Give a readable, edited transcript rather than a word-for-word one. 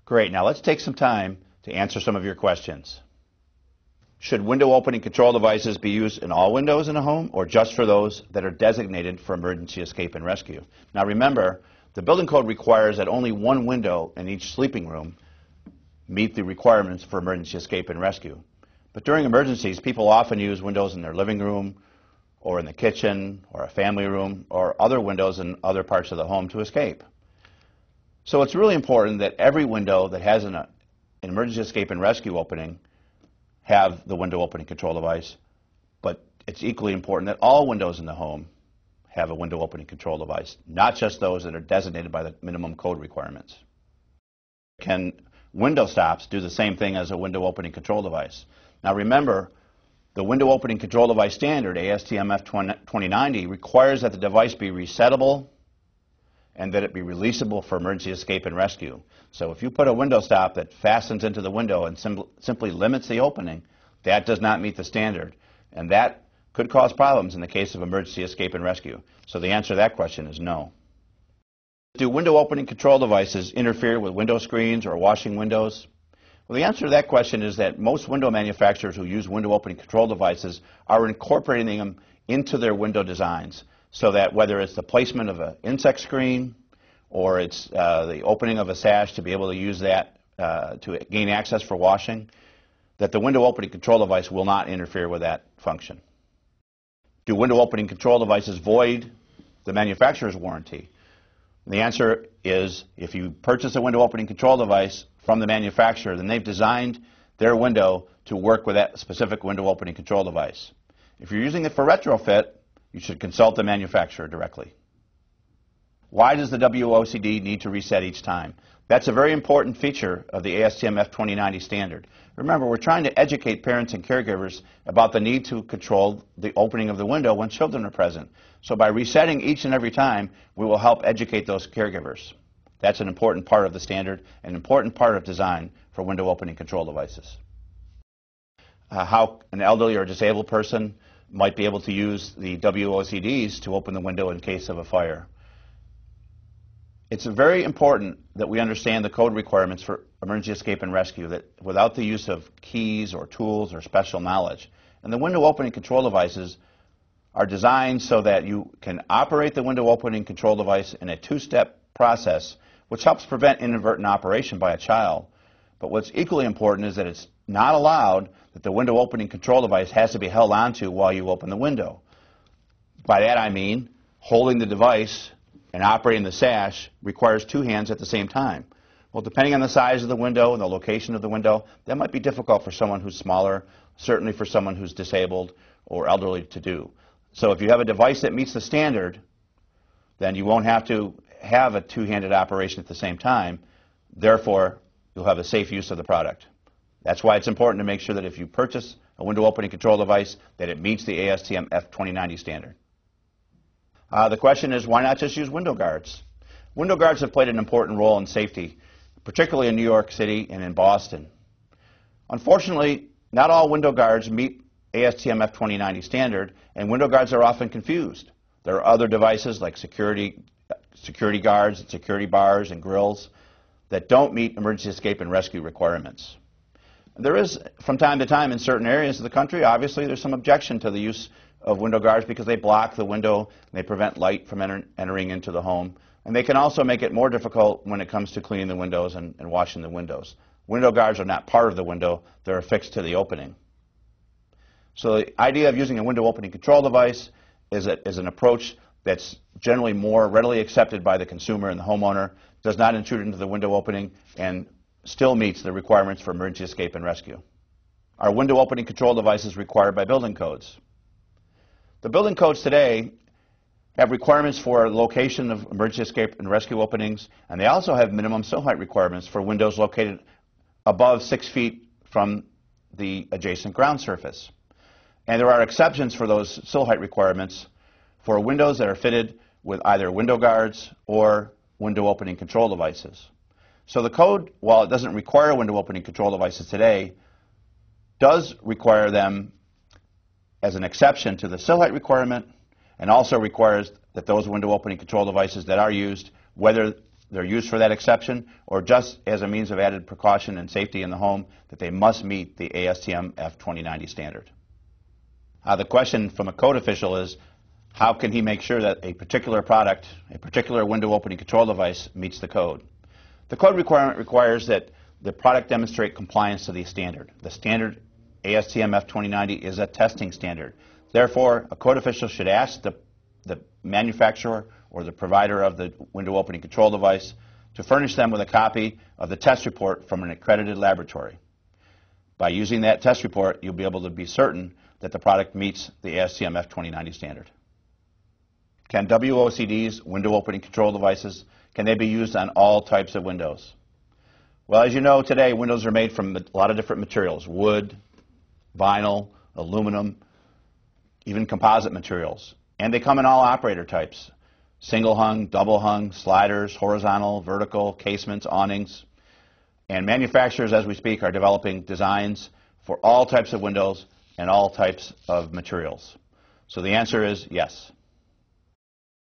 Great, now let's take some time to answer some of your questions. Should window opening control devices be used in all windows in a home or just for those that are designated for emergency escape and rescue? Now remember, the building code requires that only one window in each sleeping room meet the requirements for emergency escape and rescue. But during emergencies, people often use windows in their living room or in the kitchen or a family room or other windows in other parts of the home to escape. So it's really important that every window that has an emergency escape and rescue opening have the window opening control device, but it's equally important that all windows in the home have a window opening control device, not just those that are designated by the minimum code requirements. Can window stops do the same thing as a window opening control device? Now remember, the window opening control device standard, ASTM2090, requires that the device be resettable and that it be releasable for emergency escape and rescue. So if you put a window stop that fastens into the window and simply limits the opening, that does not meet the standard, and that could cause problems in the case of emergency escape and rescue. So the answer to that question is no. Do window opening control devices interfere with window screens or washing windows? Well, the answer to that question is that most window manufacturers who use window opening control devices are incorporating them into their window designs, so that whether it's the placement of an insect screen or it's the opening of a sash to be able to use that to gain access for washing, that the window opening control device will not interfere with that function. Do window opening control devices void the manufacturer's warranty? And the answer is, if you purchase a window opening control device from the manufacturer, then they've designed their window to work with that specific window opening control device. If you're using it for retrofit, you should consult the manufacturer directly. Why does the WOCD need to reset each time? That's a very important feature of the ASTM2090 standard. Remember, we're trying to educate parents and caregivers about the need to control the opening of the window when children are present. So by resetting each and every time, we will help educate those caregivers. That's an important part of the standard, an important part of design for window opening control devices. How an elderly or disabled person might be able to use the WOCDs to open the window in case of a fire. It's very important that we understand the code requirements for emergency escape and rescue, that without the use of keys or tools or special knowledge. And the window opening control devices are designed so that you can operate the window opening control device in a two-step process, which helps prevent inadvertent operation by a child. But what's equally important is that it's not allowed that the window opening control device has to be held onto while you open the window. By that I mean holding the device and operating the sash requires two hands at the same time. Well, depending on the size of the window and the location of the window, that might be difficult for someone who's smaller, certainly for someone who's disabled or elderly to do. So if you have a device that meets the standard, then you won't have to have a two-handed operation at the same time. Therefore, you'll have a safe use of the product. That's why it's important to make sure that if you purchase a window opening control device, that it meets the ASTM2090 standard. The question is, why not just use window guards? Window guards have played an important role in safety, particularly in New York City and in Boston. Unfortunately, not all window guards meet ASTM2090 standard, and window guards are often confused. There are other devices like security guards, and security bars, and grills that don't meet emergency escape and rescue requirements. There is, from time to time in certain areas of the country, obviously there's some objection to the use of window guards because they block the window and they prevent light from entering into the home. And they can also make it more difficult when it comes to cleaning the windows and washing the windows. Window guards are not part of the window, they're affixed to the opening. So the idea of using a window opening control device is an approach that's generally more readily accepted by the consumer and the homeowner, does not intrude into the window opening, and still meets the requirements for emergency escape and rescue. Are window opening control devices required by building codes? The building codes today have requirements for location of emergency escape and rescue openings, and they also have minimum sill height requirements for windows located above 6 feet from the adjacent ground surface. And there are exceptions for those sill height requirements for windows that are fitted with either window guards or window opening control devices. So the code, while it doesn't require window opening control devices today, does require them as an exception to the sill height requirement, and also requires that those window opening control devices that are used, whether they're used for that exception, or just as a means of added precaution and safety in the home, that they must meet the ASTM F2090 standard. The question from a code official is, how can he make sure that a particular product, a particular window opening control device, meets the code? The code requirement requires that the product demonstrate compliance to the standard. The standard ASTM F2090 is a testing standard. Therefore, a code official should ask the manufacturer or the provider of the window opening control device to furnish them with a copy of the test report from an accredited laboratory. By using that test report, you'll be able to be certain that the product meets the ASTM F2090 standard. Can WOCDs, window opening control devices, can they be used on all types of windows? Well, as you know, today windows are made from a lot of different materials: wood, vinyl, aluminum, even composite materials. And they come in all operator types: single hung, double hung, sliders, horizontal, vertical, casements, awnings. And manufacturers, as we speak, are developing designs for all types of windows and all types of materials. So the answer is yes.